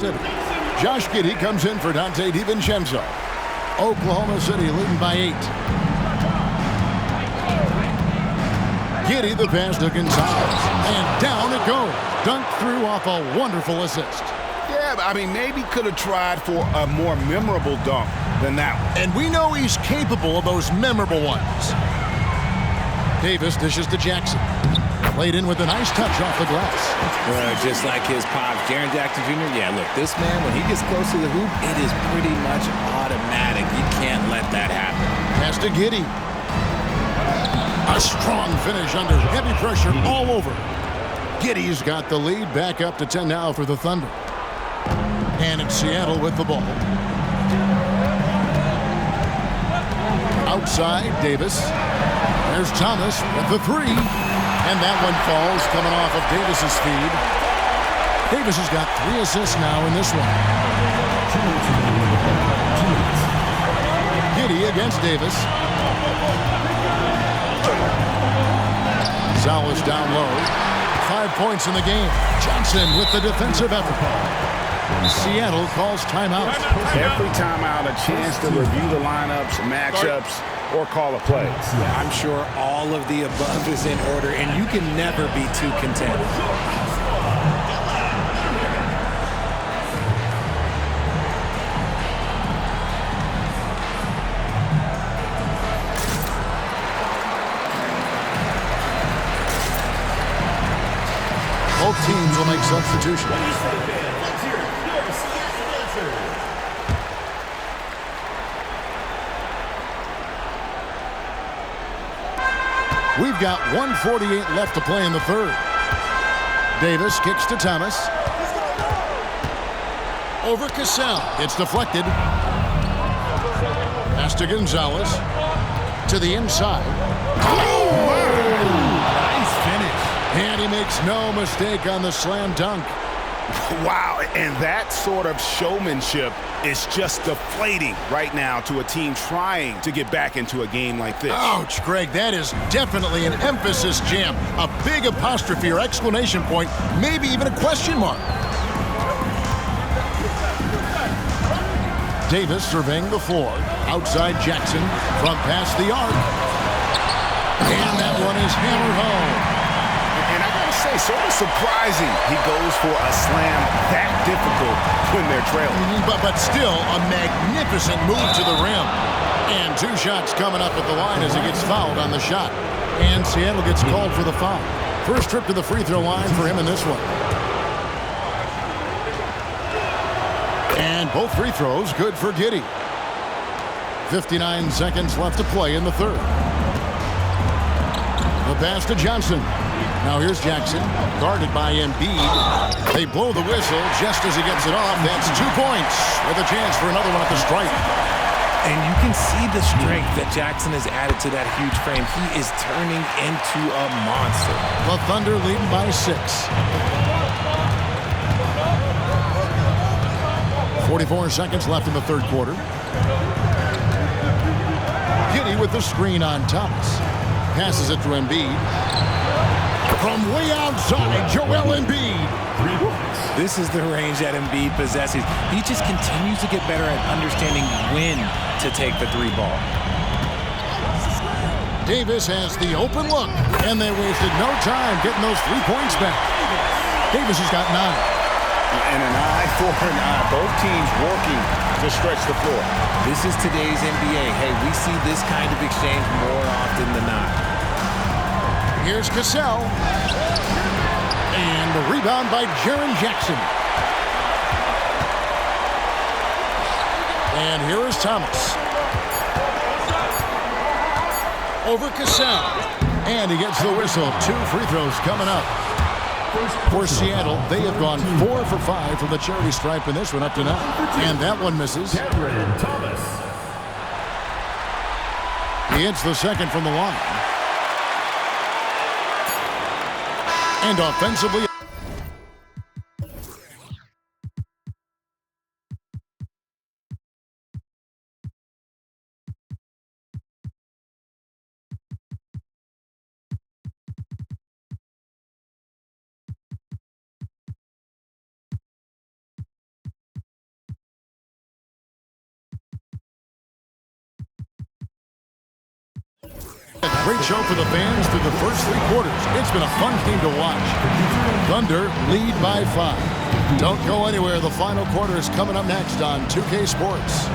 Josh Giddey comes in for Dante DiVincenzo. Oklahoma City leading by 8. Giddey the pass to Gonzalez. And down it goes. Dunked through off a wonderful assist. Yeah, I mean, maybe could have tried for a more memorable dunk than that one. And we know he's capable of those memorable ones. Davis dishes to Jackson. Played in with a nice touch off the glass. Just like his pops, Jaren Jackson Jr. Yeah, look, this man, when he gets close to the hoop, it is pretty much automatic. You can't let that happen. Pass to Giddey. A strong finish under heavy pressure all over. Giddey's got the lead, back up to 10 now for the Thunder. And it's Seattle with the ball. Outside, Davis. There's Thomas with the 3. And that one falls, coming off of Davis's feed. Davis has got 3 assists now in this one. Giddey against Davis. Gonzalez down low. 5 points in the game. Johnson with the defensive effort. Seattle calls timeout. Every timeout, a chance to review the lineups, matchups, or call a play. I'm sure all of the above is in order, and you can never be too content. Both teams will make substitutions. We've got 1:48 left to play in the third. Davis kicks to Thomas. Over Cassell. It's deflected. Pass to Gonzalez. To the inside. Oh! Nice finish. And he makes no mistake on the slam dunk. Wow, and that sort of showmanship is just deflating right now to a team trying to get back into a game like this. Ouch, Greg, that is definitely an emphasis jam. A big apostrophe or exclamation point, maybe even a question mark. Davis surveying the floor. Outside Jackson, from past the arc. And that one is hammered home. And I gotta say, sort of surprising he goes for a slam that difficult when they're trailing. But still a magnificent move to the rim. And 2 shots coming up at the line as he gets fouled on the shot. And Seattle gets called for the foul. First trip to the free throw line for him in this one. And both free throws good for Giddey. 59 seconds left to play in the third. The pass to Johnson. Now here's Jackson, guarded by Embiid. They blow the whistle just as he gets it off. That's 2 points with a chance for another one at the stripe. And you can see the strength that Jackson has added to that huge frame. He is turning into a monster. The Thunder leading by 6. 44 seconds left in the third quarter. Giddey with the screen on Thomas. Passes it to Embiid. From way outside, Joel Embiid. This is the range that Embiid possesses. He just continues to get better at understanding when to take the 3 ball. Davis has the open look, and they wasted no time getting those 3 points back. Davis has got 9. And an eye for an eye. Both teams working to stretch the floor. This is today's NBA. Hey, we see this kind of exchange more often than not. Here's Cassell. And the rebound by Jaren Jackson. And here is Thomas. Over Cassell. And he gets the whistle. 2 free throws coming up. For Seattle, they have gone 4 for 5 from the charity stripe in this one up to now. And that one misses. He hits the second from the line. And offensively, Great show for the fans through the first 3 quarters. It's been a fun game to watch. Thunder lead by 5. Don't go anywhere. The final quarter is coming up next on 2K Sports.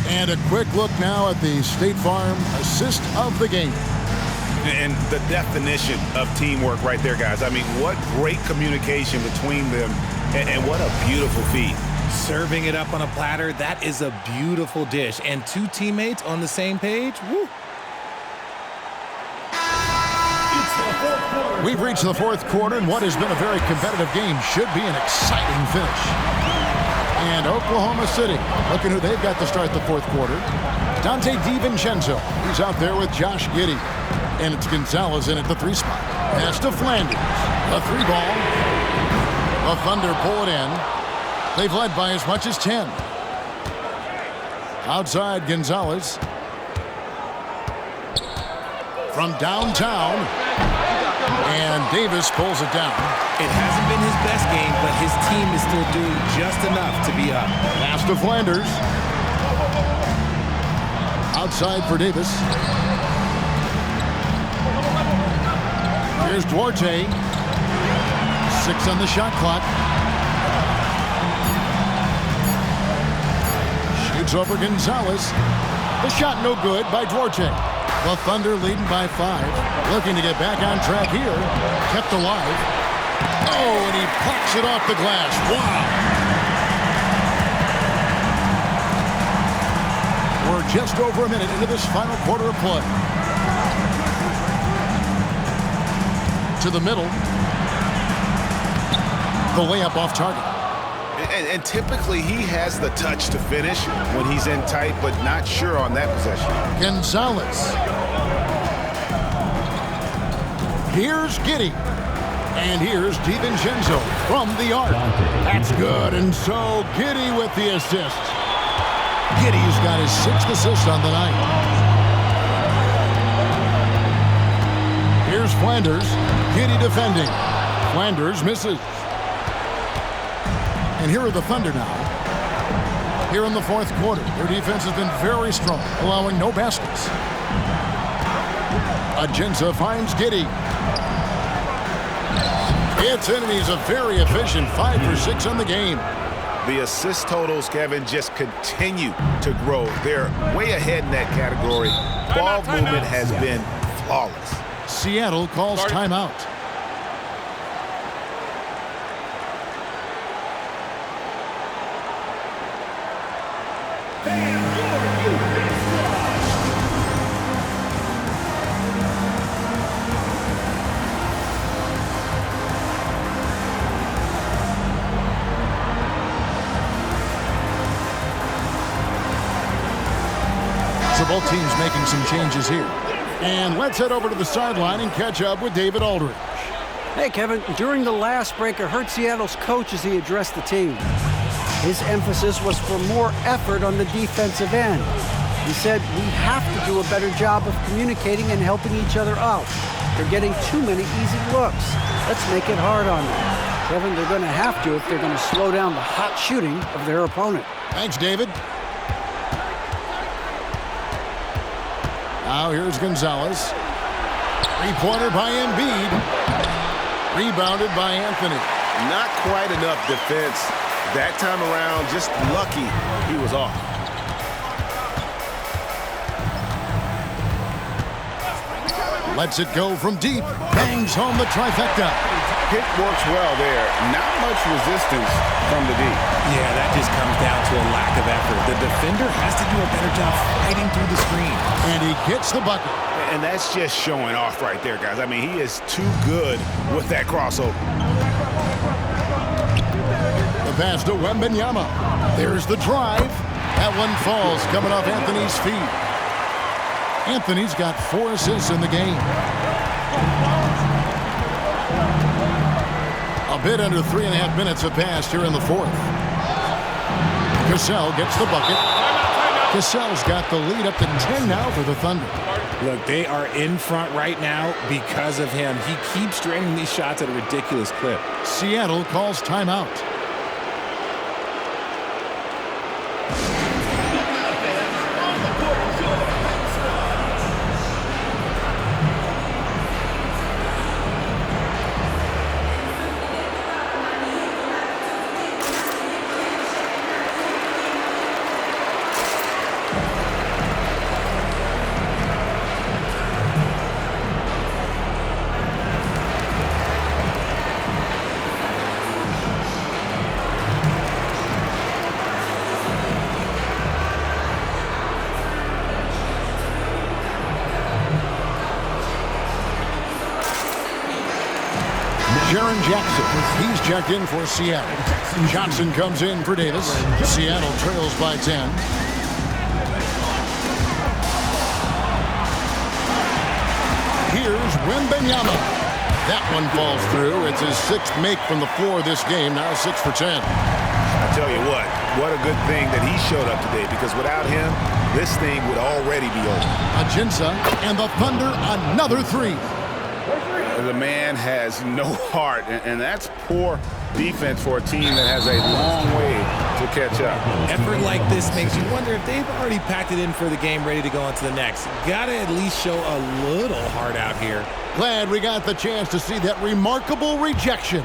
And a quick look now at the State Farm assist of the game. And the definition of teamwork right there, guys. I mean, what great communication between them, and what a beautiful feed. Serving it up on a platter, that is a beautiful dish. And 2 teammates on the same page, woo. We've reached the 4th quarter, and what has been a very competitive game should be an exciting finish. And Oklahoma City, looking who they've got to start the 4th quarter. Dante DiVincenzo, he's out there with Josh Giddey. And it's Gonzalez in at the 3 spot. Pass to Flanders. A 3 ball. The Thunder pull it in. They've led by as much as 10. Outside Gonzalez. From downtown. And Davis pulls it down. It hasn't been his best game, but his team is still doing just enough to be up. Pass to Flanders. Outside for Davis. Here's Duarte. 6 on the shot clock. Shoots over Gonzalez. The shot no good by Duarte. The Thunder leading by 5. Looking to get back on track here. Kept alive. Oh, and he plucks it off the glass. Wow. We're just over a minute into this final quarter of play. To the middle. The layup off target. And typically he has the touch to finish when he's in tight, but not sure on that possession. Gonzalez. Here's Giddey. And here's DiVincenzo from the arc. That's good. And so Giddey with the assist. Giddey's got his 6th assist on the night. Here's Flanders. Giddey defending. Flanders misses. And here are the Thunder now. Here in the 4th quarter, their defense has been very strong, allowing no baskets. Agenza finds Giddey. It's in, and he's a very efficient 5 for 6 on the game. The assist totals, Kevin, just continue to grow. They're way ahead in that category. Ball movement has been flawless. Seattle calls timeout. So both teams making some changes here. And let's head over to the sideline and catch up with David Aldridge. Hey, Kevin, during the last break, I heard Seattle's coach as he addressed the team. His emphasis was for more effort on the defensive end. He said, we have to do a better job of communicating and helping each other out. They're getting too many easy looks. Let's make it hard on them. Kevin, they're going to have to if they're going to slow down the hot shooting of their opponent. Thanks, David. Now here's Gonzalez. 3-pointer by Embiid. Rebounded by Anthony. Not quite enough defense. That time around, just lucky he was off. Lets it go from deep. Bangs home the trifecta. Pick works well there. Not much resistance from the deep. Yeah, that just comes down to a lack of effort. The defender has to do a better job fighting through the screen. And he gets the bucket. And that's just showing off right there, guys. I mean, he is too good with that crossover. The pass to Wembanyama. There's the drive. That one falls coming off Anthony's feet. Anthony's got 4 assists in the game. A bit under 3.5 minutes have passed here in the fourth. Cassell gets the bucket. Cassell's got the lead up to 10 now for the Thunder. Look, they are in front right now because of him. He keeps draining these shots at a ridiculous clip. Seattle calls timeout. Jaren Jackson, he's checked in for Seattle. Johnson comes in for Davis. Seattle trails by 10. Here's Wembanyama. That one falls through. It's his 6th make from the floor this game, now 6 for 10. I tell you what a good thing that he showed up today, because without him, this thing would already be over. Ajinça and the Thunder another 3. The man has no heart, and that's poor defense for a team that has a long way to catch up. Effort like this makes you wonder if they've already packed it in for the game, ready to go on to the next. Gotta at least show a little heart out here. Glad we got the chance to see that remarkable rejection.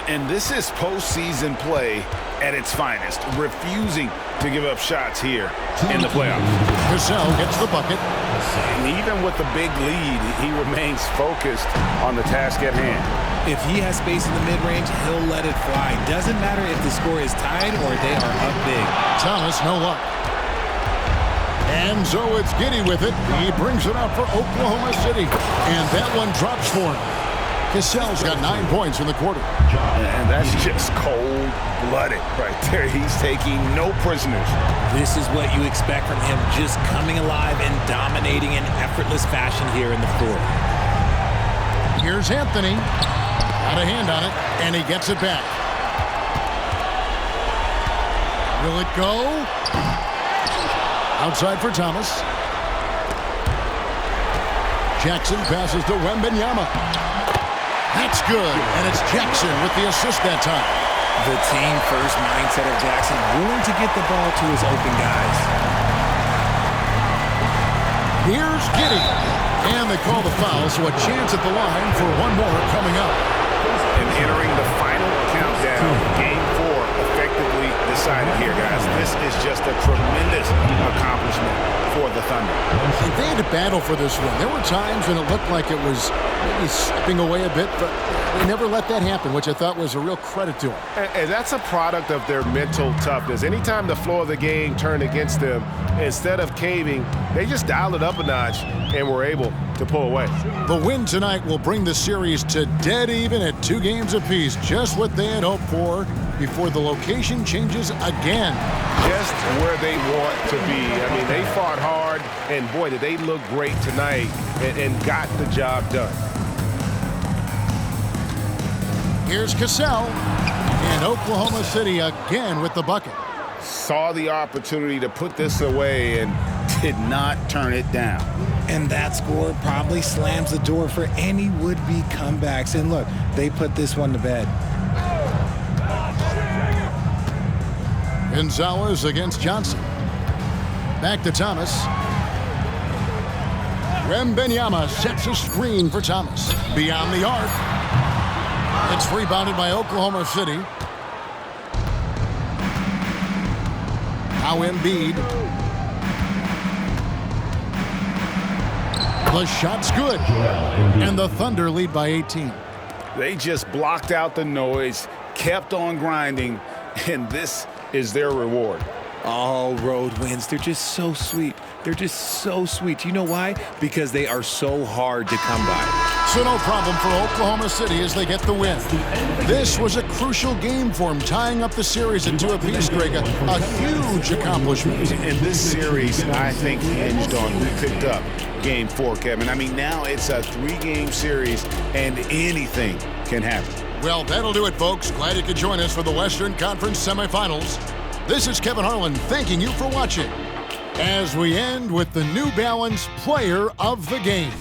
And this is postseason play at its finest, refusing to give up shots here in the playoffs. Cassell gets the bucket. And even with the big lead, he remains focused on the task at hand. If he has space in the mid-range, he'll let it fly. Doesn't matter if the score is tied or they are up big. Thomas, no luck. And so it's Giddey with it. He brings it up for Oklahoma City. And that one drops for him. Cassell's got 9 points in the quarter. And that's just cold-blooded right there. He's taking no prisoners. This is what you expect from him, just coming alive and dominating in effortless fashion here in the fourth. Here's Anthony. Got a hand on it, and he gets it back. Will it go? Outside for Thomas. Jackson passes to Wembanyama. That's good, and it's Jackson with the assist that time. The team-first mindset of Jackson, willing to get the ball to his open guys. Here's Giddey. And they call the foul, so a chance at the line for one more coming up. And entering the final countdown, Game 4 effectively decided here, guys. This is just a tremendous accomplishment for the Thunder. And they had to battle for this one. There were times when it looked like it was maybe slipping away a bit, but they never let that happen, which I thought was a real credit to them. And that's a product of their mental toughness. Anytime the flow of the game turned against them, instead of caving, they just dialed it up a notch and were able to pull away. The win tonight will bring the series to dead even at 2 games apiece, just what they had hoped for before the location changes again. Just where they want to be. I mean, they fought hard, and boy, did they look great tonight and got the job done. Here's Cassell, and Oklahoma City again with the bucket. Saw the opportunity to put this away and did not turn it down. And that score probably slams the door for any would-be comebacks. And look, they put this one to bed. Gonzalez against Johnson. Back to Thomas. Wembanyama sets a screen for Thomas. Beyond the arc. It's rebounded by Oklahoma City. Now Embiid. The shot's good. And the Thunder lead by 18. They just blocked out the noise, kept on grinding, and this is their reward. All road wins, they're just so sweet. They're just so sweet. You know why? Because they are so hard to come by. So no problem for Oklahoma City as they get the win. This was a crucial game for them, tying up the series at 2 apiece, Greg. A huge accomplishment. And this series, I think, hinged on who picked up Game 4, Kevin. I mean, now it's a 3-game series, and anything can happen. Well, that'll do it, folks. Glad you could join us for the Western Conference semifinals. This is Kevin Harlan thanking you for watching as we end with the New Balance Player of the Game.